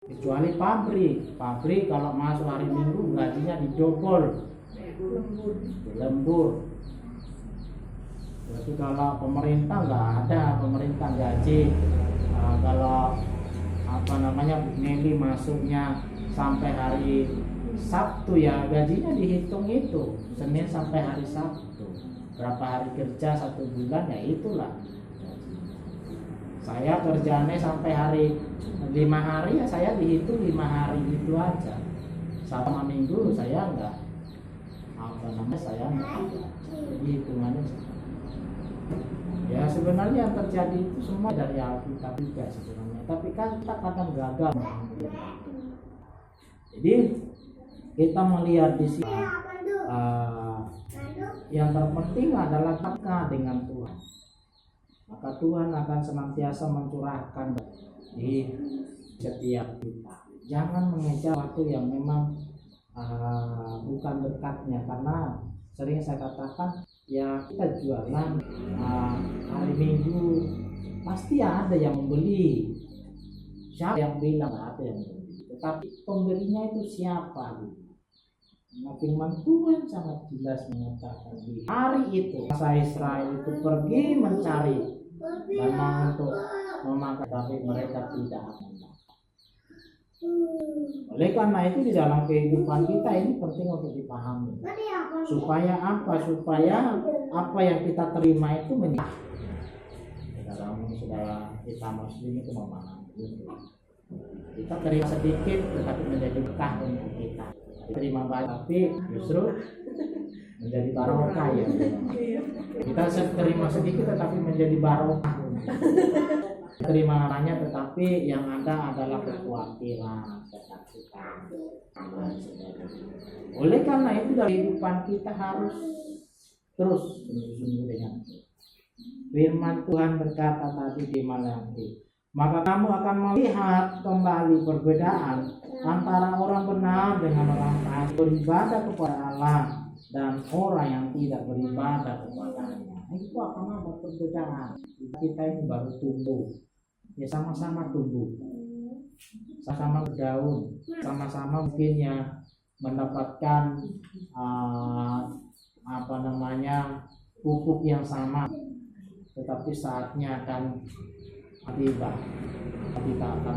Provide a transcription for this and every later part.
Kecuali pabrik kalau masuk hari Minggu gajinya didobol, lembur. Tapi kalau pemerintah nggak ada, pemerintah gaji. Kalau Meli masuknya sampai hari Sabtu ya gajinya dihitung itu Senin sampai hari Sabtu. Berapa hari kerja 1 bulan ya itulah. Saya kerjanya sampai hari 5 hari ya saya dihitung 5 hari itu aja. Sama minggu saya enggak saya enggak. Jadi hitungannya ya sebenarnya yang terjadi itu semua dari Alkitab juga sebenarnya. Tapi kan kita kadang gagal. Jadi kita melihat di sini yang terpenting adalah dekat dengan Tuhan. Maka Tuhan akan senantiasa mencurahkan di setiap kita. Jangan mengejar waktu yang memang bukan dekatnya, karena sering saya katakan ya kita jualan hari Minggu pasti ada yang membeli. Siapa yang bilang ada yang membeli? Tetapi pembelinya itu siapa? Nah, firman Tuhan sangat jelas mengatakan di hari itu bangsa Israel itu pergi mencari dan untuk memakan, tapi mereka tidak akan makan. Oleh karena itu di dalam kehidupan kita ini penting untuk dipahami. Supaya apa? Supaya apa yang kita terima itu menjadi dalam saudara kita muslim itu memahami itu. Kita terima sedikit tetapi menjadi berkah untuk kita. Terima banyak tapi justru menjadi barokah ya. Kita terima sedikit tetapi menjadi barokah. Terima banyak tetapi yang ada adalah kekhawatiran, ketakutan. Oleh karena itu dalam kehidupan kita harus terus bersungguh dengan firman Tuhan berkata tadi di Matius, maka kamu akan melihat kembali perbedaan antara orang benar dengan orang fasik, beribadah kepada Allah dan orang yang tidak beribadah kepadanya. Itu akan ada perbedaan. Kita ini baru tumbuh, ya sama-sama tumbuh, sama-sama berdaun, sama-sama mungkin ya mendapatkan pupuk yang sama, tetapi saatnya akan tiba. Kita akan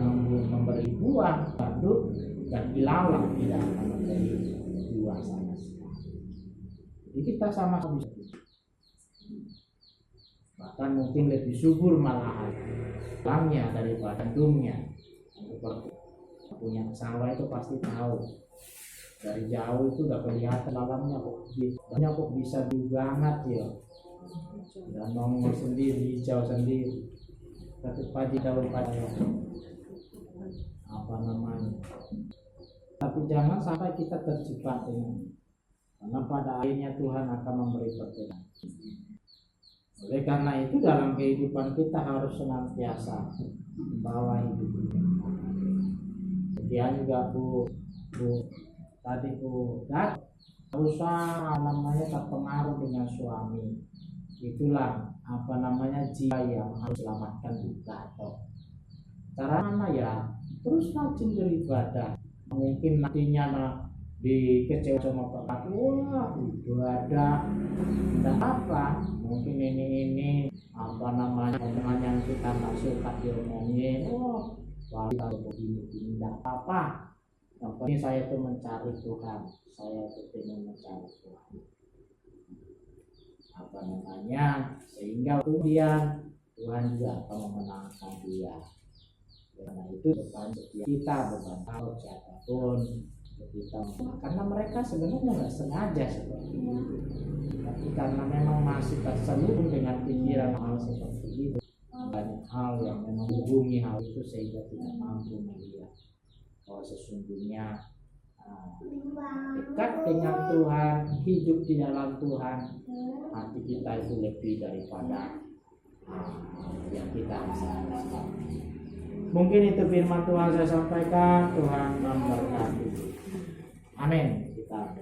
memberi buah gandum dan ilalang tidak akan memberi buah sama sekali. Jadi kita sama-sama bisa, bahkan mungkin lebih subur malahan ilangnya daripada gandumnya. Seperti punya sawah itu pasti tahu dari jauh itu udah kelihatan dalamnya kok bisa banget ya, dan nongol sendiri, hijau sendiri. Tapi padi daun padi tapi jangan sampai kita terjebak dengan, karena pada akhirnya Tuhan akan memberi perbedaan. Oleh karena itu dalam kehidupan kita harus senantiasa membawa hidup ini. Kemudian juga Bu usah terpengaruh dengan suami. Itulah jiwa yang harus selamatkan juga. Atau cara mana ya? Terus rajin beribadah. Mungkin nantinya dikecewa sama Pak, wah ibadah dan apa? Mungkin ini omongan yang kita tak suka diomongin. Wah kalau begini tidak apa. Yang penting saya itu mencari Tuhan. Saya itu ingin mencari Tuhan. Sehingga kemudian Tuhan juga akan memenangkan dia. Karena itu beban kita, beban tahu siapapun kita, karena mereka sebenarnya nggak sengaja seperti itu, tapi karena memang masih terselubung dengan pikiran hal seperti itu, banyak hal yang memang menghubungi hal itu sehingga tidak mampu melihat bahwa sesungguhnya dekat dengan Tuhan, hidup di dalam Tuhan, hati kita itu lebih daripada yang kita bisa rasakan. Mungkin itu firman Tuhan saya sampaikan. Tuhan memberkati. Amin. Kita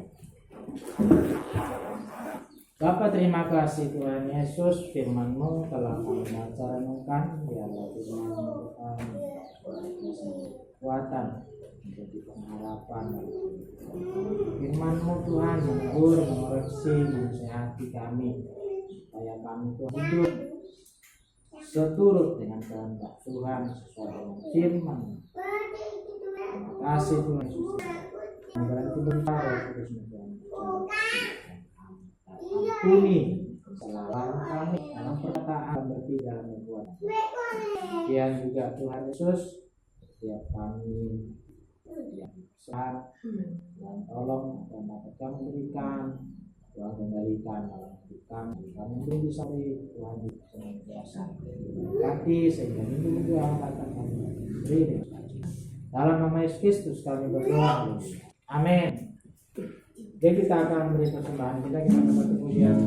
Bapa, terima kasih Tuhan Yesus, firman-Mu telah kami baca renungkan. Biarlah firman-Mu Tuhan kekuatan, menjadi pengharapan. Firman-Mu Tuhan menegur, mengoreksi, menasihati kami supaya kami Tuhan hidup seturut dengan kehendak Tuhan sesuai dengan firman. Terima kasih Tuhan Yesus. Berarti berdoa terus ampuni kesalahan kami dalam perkataan berarti dalam membuat. Demikian juga Tuhan Yesus, setiap kami yang besar dan tolong dan dapat kami berikan, Tuhan kembalikan dalam hidup kami. Kami pun bisa Tuhan senantiasa berkati sehingga minggu yang akan kami beri. Dalam nama Yesus Kristus kami berdoa. Amin. Oke, kita akan beri persembahan kita dapat kemudian.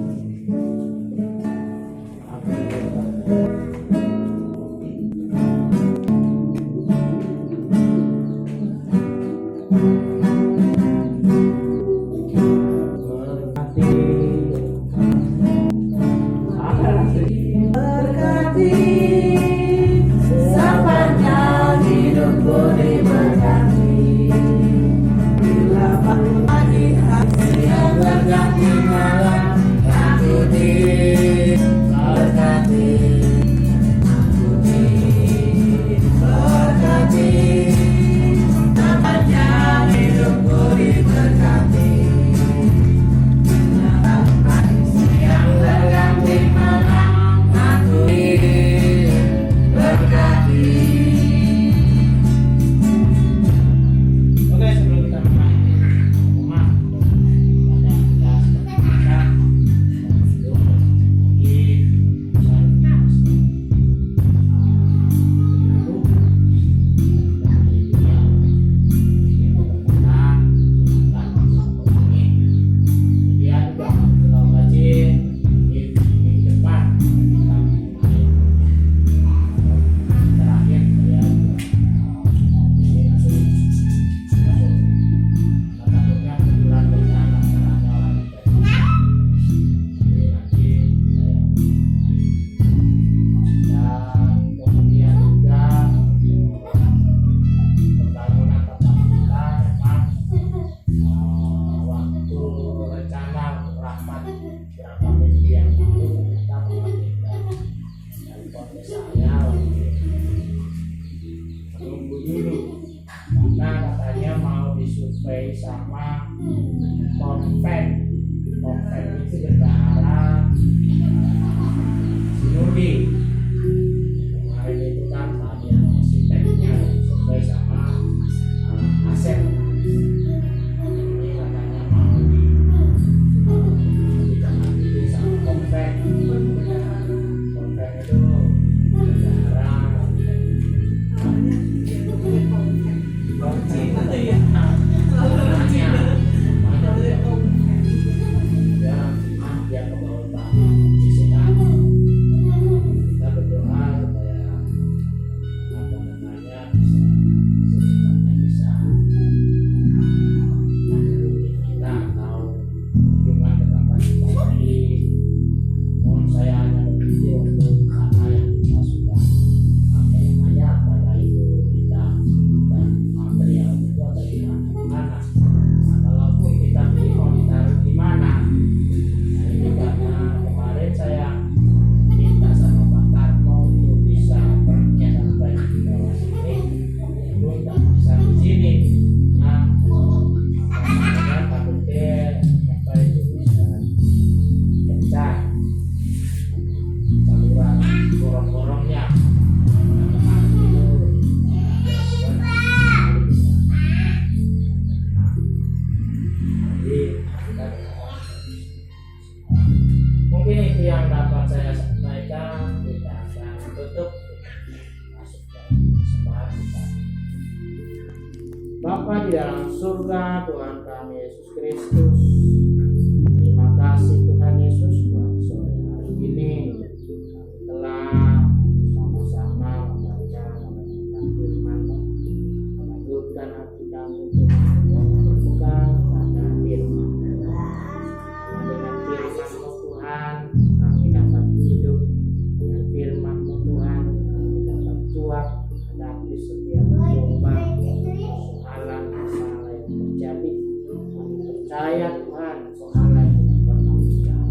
Sama Pompen itu bendahara Sinodi. Kemarin itu kan tadi arsiteknya sampai sama Asep. Ini katanya mau di sama Pompen. Pompen itu bendahara Bapa di dalam surga, Tuhan kami Yesus Kristus, terima kasih Tuhan Yesus buat sore hari ini kami telah sama-sama membaca mendengarkan firman-Mu, menegurkan hati kami untuk berbuka pada firman. Dengan firman-Mu Tuhan kami dapat hidup, dengan firman-Mu Tuhan kami dapat kuat menghadapi setiap cobaan percaya Tuhan soal yang tidak pernah bicara.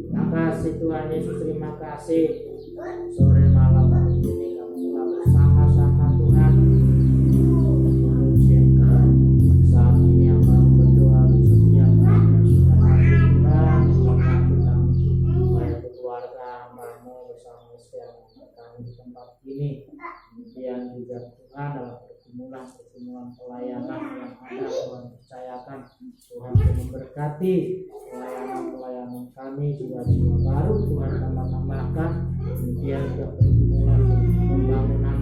Terima kasih Tuhan Yesus, terima kasih sore malam hari ini kami telah bersama-sama Tuhan memuji Engkau. Saat ini hamba berdoa untuk setiap kami yang sudah hadir Tuhan, memberkati kami supaya keluarga hamba-Mu bersama setiap kami di tempat ini. Kemudian juga Tuhan dalam pergumulan pelayanan yang ada Tuhan percayakan Tuhan memberkati pelayanan kami juga baru Tuhan tambahkan. Kemudian juga pergumulan pembangunan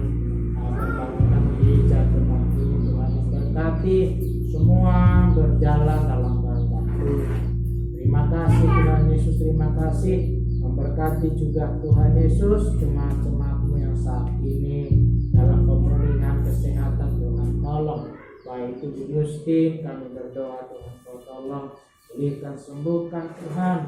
gereja tempat ini Tuhan memberkati semua berjalan dalam kehendak Tuhan. Terima kasih Tuhan Yesus, terima kasih memberkati juga Tuhan Yesus jemaat-jemaat-Mu yang saat ini dalam pemulihan kesehatan. Tuhan tolong, baik itu Bu Justin, kami berdoa Tuhan Kau tolong pulihkan, sembuhkan Tuhan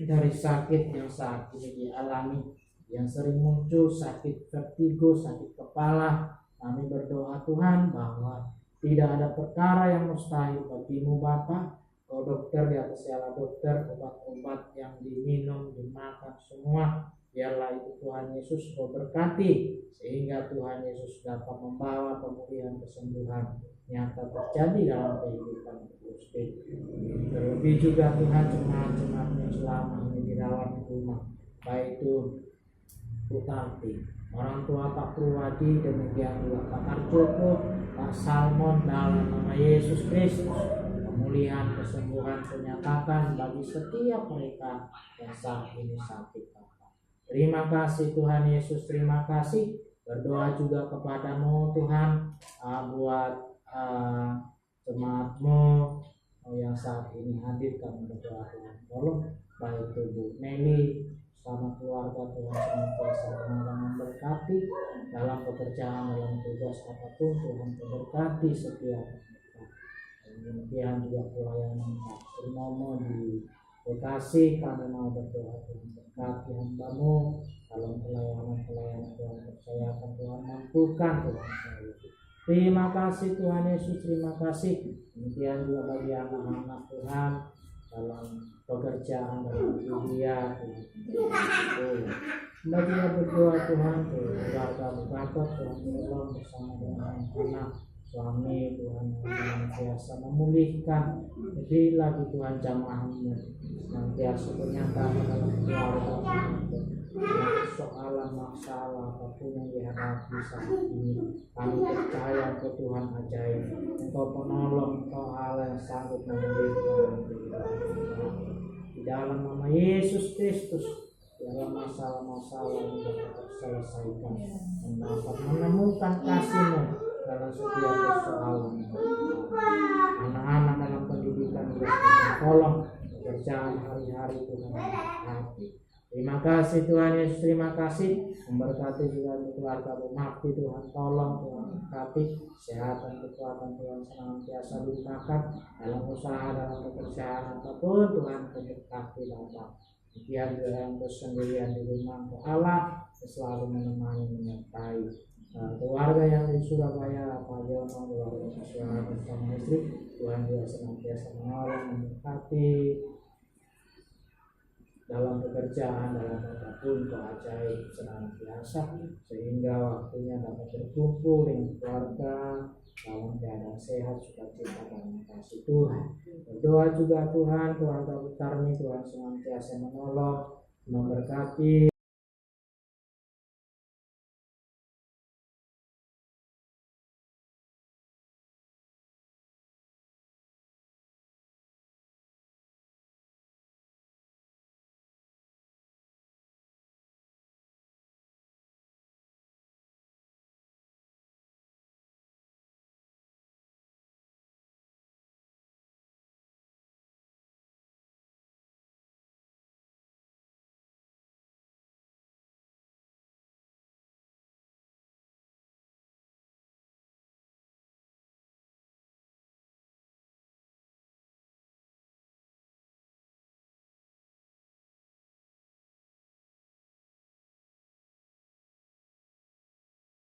dari sakit yang saat ini dialami, yang sering muncul sakit vertigo, sakit kepala. Kami berdoa Tuhan bahwa tidak ada perkara yang mustahil bagi-Mu Bapa. Kau dokter di atas segala dokter, obat-obat yang diminum, dimakan semua, biarlah itu Tuhan Yesus Kau berkati, sehingga Tuhan Yesus dapat membawa pemulihan kesembuhan nyata terjadi dalam kehidupan Gusti. Terlebih juga Tuhan jemaat-jemaat yang selama ini dirawat di rumah, baik itu Bu Tati, orang tua Pak Purwadi, demikian juga Pak Arjoko, Pak Salmon, dalam nama Yesus Kristus pemulihan kesembuhan penyatakan bagi setiap mereka yang saat ini sakit. Terima kasih Tuhan Yesus, terima kasih. Berdoa juga kepada-Mu Tuhan buat jemaat-Mu yang saat ini hadir. Kami berdoa Tuhan tolong baik itu Bu Nelly sama keluarga Tuhan senantiasa memberkati dalam pekerjaan, dalam tugas apapun Tuhan memberkati setiap mereka. Demikian juga pelayanan Pak Purnomo di Bekasi, kami mau berdoa Tuhan berkati hamba-Mu dalam pelayanan Tuhan percayakan, Tuhan mampukan Tuhan. Terima kasih Tuhan Yesus, terima kasih. Demikian juga bagi anak-anak Tuhan dalam pekerjaan, dalam dunia Tuhan. Bagi berdoa Tuhan, keluarga berbakat Tuhan tolong bersama dengan anak suami Tuhan yang biasa memulihkan. Jadi lagi Tuhan jamaah-Mu senantiasa menyatakan dalam keluarga soalan masalah apapun yang dihadapi saat ini, kami percaya ke Tuhan ajaib. Engkau penolong, Engkau Allah yang sanggup memulihkan di dalam nama Yesus Kristus. Dalam masalah-masalah yang dapat terselesaikan dan dapat menemukan kasih-Mu dalam setiap persoalan. Anak-anak dalam pendidikan juga tolong pekerjaan hari-hari Tuhan berkati. Terima kasih Tuhan Yesus, terima kasih. Memberkati juga keluarga Bukti Tuhan tolong, Tuhan berkati kesehatan, kekuatan Tuhan senantiasa dilimpahkan dalam usaha, dalam pekerjaan apapun Tuhan berkati Bapa. Demikian juga yang bersendirian di rumah Allah selalu menemani menyertai. Keluarga yang di Surabaya, Pak Jono, keluarga Suara bersama istri, Tuhan juga senantiasa menolong, memberkati dalam pekerjaan, dalam apapun Kau ajaib senantiasa, sehingga waktunya dapat berkumpul dengan keluarga dalam keadaan sehat, sukacita dan kasih Tuhan. Berdoa juga Tuhan, keluarga Butarmi Tuhan senantiasa menolong, memberkati.